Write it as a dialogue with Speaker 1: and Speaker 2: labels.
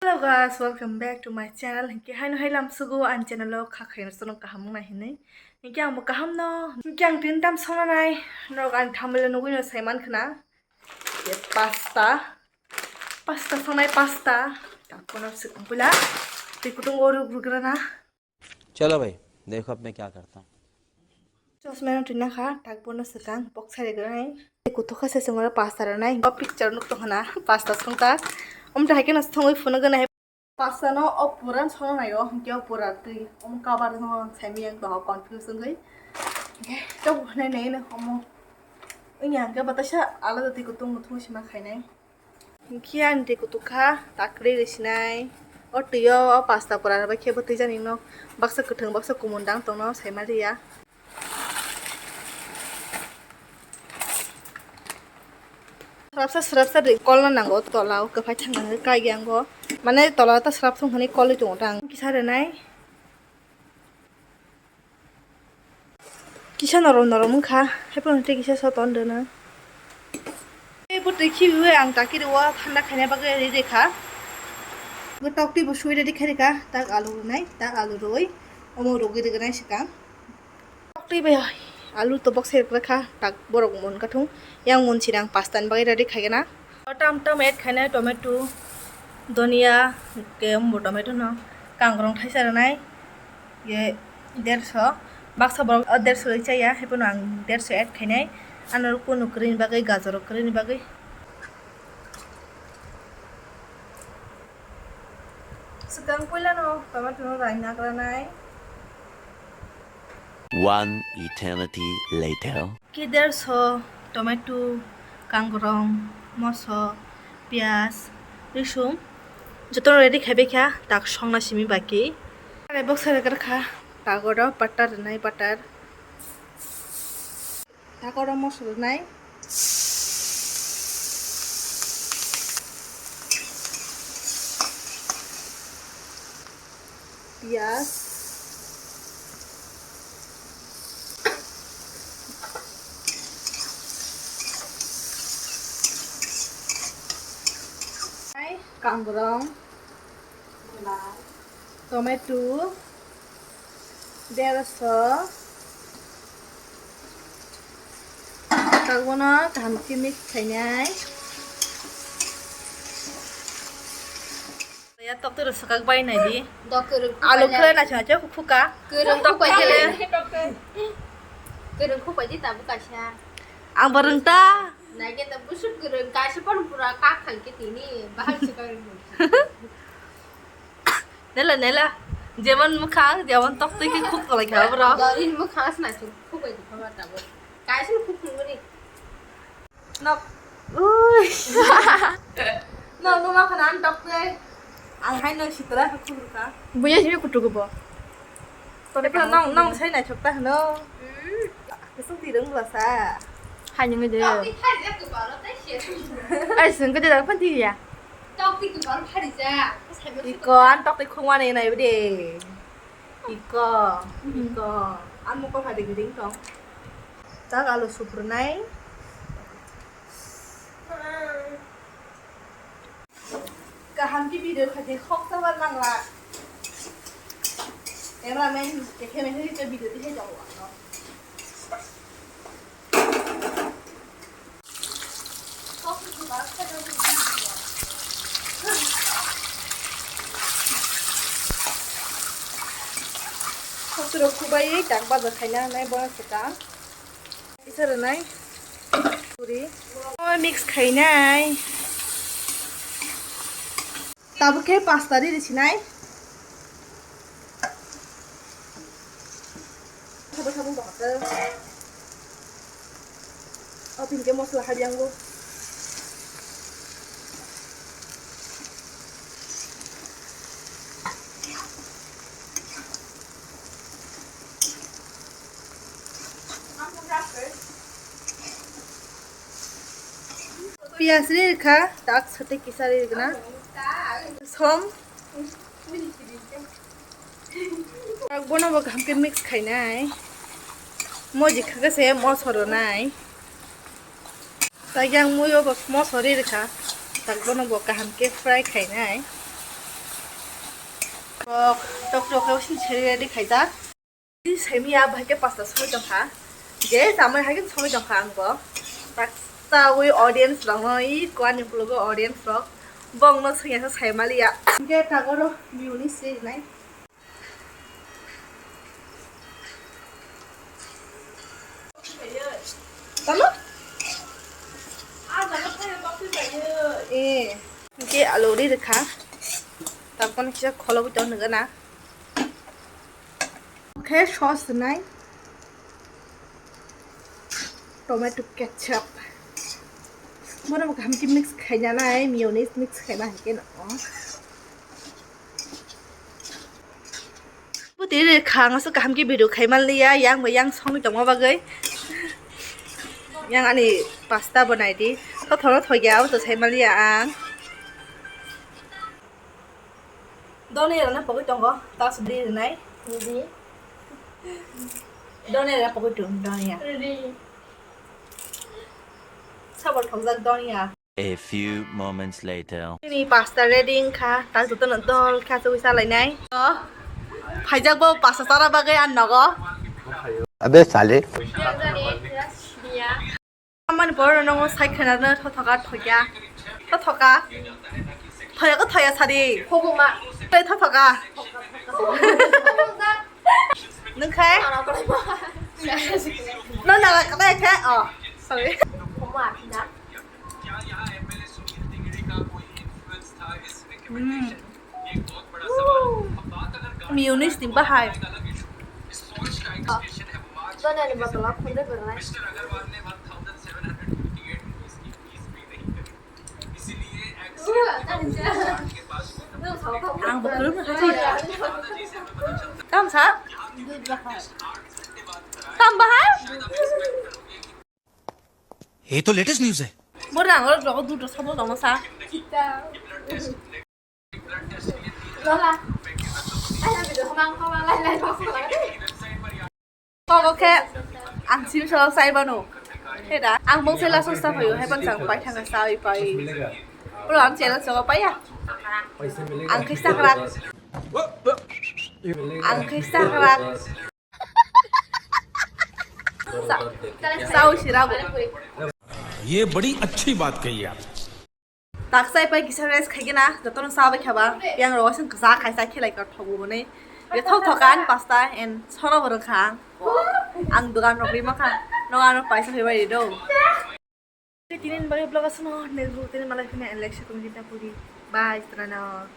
Speaker 1: Hello guys, welcome back to my channel. Hinki hai no hai lam sugu an channel lo kha khai no sono kaham na hinai. Hinki ang mo kaham no. Hinki ang tin tam sona nai. No an thamle no gino saiman khna. Ye pasta. Pasta sonai pasta. Tak kono sik pula. Ti kutung oru grugra na.
Speaker 2: चलो भाई देखो अब मैं क्या करता हूँ
Speaker 1: Jos meron tin na kha. Tak bono sekang pok sare gra nai. Ti kutu kha se sengora pasta ra nai. Ba picture nuk to khna pasta songta. Om ta haike na sthongoi phone gana. Pasta no opuran sono na yo hinki opura ti kabar no semi yang to confusion gai to nei na homo inyang ga batasha alada ti kutung thu sima khainai hinki an ti kutuka takri resinai o tiyo o pasta pura ba khebo ti jani no baksa kuthung baksa kumundang to no saimaria Serap-serap di kol na nanggo tolau ke phai thang kai gyang go mane tolau ta serap thong hani kol tu tang kisare nai kisa norom kha hepon te kisa so ton de na e puti khi we ang ta ki wa thanda khane ba ge ri kha go tok ti bu sui re khare ka ta alu nai ta alu roi omo rogi de nai sika tok ti be alu to box ser kha tak borok mon ka thung yang mon chirang pastan bagai ready khaigena tam add khaina tomato ধনিয়া ke tomato no kangrong thaisa nai ye 150 baksa borok 150 chaya hepono ang 150 add khainai anor kono green bagai gajor green bagai sekang koila no tomato no raina kranai
Speaker 3: One eternity later.
Speaker 1: Ki 150 tomato kangrong moso pias risum jotono ready khabe kha tak songna simi baki are box sare kha tagodo butter nai butter tagodo mosol nai pias kangrong tomato 150 tagono kaham ki mix khainai ya tok tu sakak bai nai di alu khre na cha cha khuka
Speaker 4: Kereng
Speaker 1: tok bai kele
Speaker 4: kereng khu bai di ta buka sha
Speaker 1: ang bareng ta
Speaker 4: na ke ta busuk kereng ka se pon pura ka khang ke tini bahal se ka
Speaker 1: nela যেমন মুখা যেমন tok tu ki khuk lai kha bro
Speaker 4: darin mu khas na chu khu bai di phama ta bo ka se khu khu ni
Speaker 1: nok ui no no ma khanan tok te ang hai no sitra khuk ka
Speaker 4: buya se ku tu go
Speaker 1: to de nong nong sai na chok ta no cái số tiền đứng là xa
Speaker 4: hai những người
Speaker 1: ai sừng cái đây phân gì à ăn tóc thì không qua này này vấn đề ico ăn một có phải được tính không chắc là sụp rồi này cả hàng cái video phải thì khóc sao vẫn năng là em là mình cái này thấy cái video thì hết rồi Sudah kubai tak bazar kayaknya naik banget sekarang. Bisa naik puri. Oh mix kayaknya. Tabu kayak pasta di sini. Sabu banget. Oh pinjam masalah hadiah gua. पियाज रे खा ताक छोटे किसारे ना सम ताक बनाबो हमके mix खाइनाय मोजी खगसे मसरो नाय ताक yang muyo bak mosori रे खा ताक बनाबो हमके fry खाइनाय tok sincheri ready khaijak semia bhake pasta soi jongkha je jamai haike soi jongkha angbo pasta we audience rong I kwani blogo audience rok bong no singya saimaliya ge tagoro miuni se nai tama cái alo đi được hả? Tao con sẽ khó lâu cho nữa nè. Ok, sauce này. Tomato ketchup. Muốn một cái mix khai nhà này, mayonnaise mix khai mà cái nó. Bữa tí thì khang số cái video khai mà lia, yang với yang xong trong bao cái. Yang anh ấy pasta bên này đi, nó thôi giáo từ khai mà lia ăn. Đó này là nó bỏ cái trong có, tao sẽ đi rồi này.
Speaker 4: Đi.
Speaker 1: Đó này là bỏ cái trường đó này à.
Speaker 4: Đi.
Speaker 1: Sao bỏ thằng dân đó này à?
Speaker 3: A few moments later.
Speaker 1: Ini pasta ready kha, tao tụi tao nonton kha sao sao lại này. Phải chắc bao pasta sao ba cái ăn nó có.
Speaker 2: अबे साले
Speaker 1: Mình bỏ nó sai khả năng nó thoát thôi có thôi sao đi.
Speaker 4: 호구마.
Speaker 1: Đây thoát nước khác. Nó là cái này khác. Sorry.
Speaker 4: 호구마 피나.
Speaker 1: Mayonnaise tìm ba hai.
Speaker 4: 너네는 뭐 돌아 콘데 그러네.
Speaker 1: Ăn bột nước nữa gì? Tao sao? Tao ba hai.
Speaker 2: ये तो latest news है
Speaker 1: Bữa nào nó đủ xong nó nó sao?
Speaker 4: 진짜. 너라. 아야 비도 허망 라이라이 박수 나가네.
Speaker 1: Con ok. Ăn xíu sơ say bao nụ. Thế đã. Ăn bông xe là sốt sao phải hay bánh rằng bánh thằng sao phải. Bữa ăn chè là sơ bánh à? Ăn cái sắc ra. Ăn cái sắc ra. Sao chỉ ra bộ.
Speaker 5: ये बड़ी अच्छी बात कही आप
Speaker 1: Tạc say bay kisa rice khai gina, jato nang sabi kaba, yang rawa sang kasa khai sa khilai kar thogu ne. Ye thok thokan pasta and sora bor khang. Ang dugan rokri ma khang. Nogan paisa hoi bai do. Tinin bagi blog asan no, nezu tinin malai fina election community puri. Bye, strana.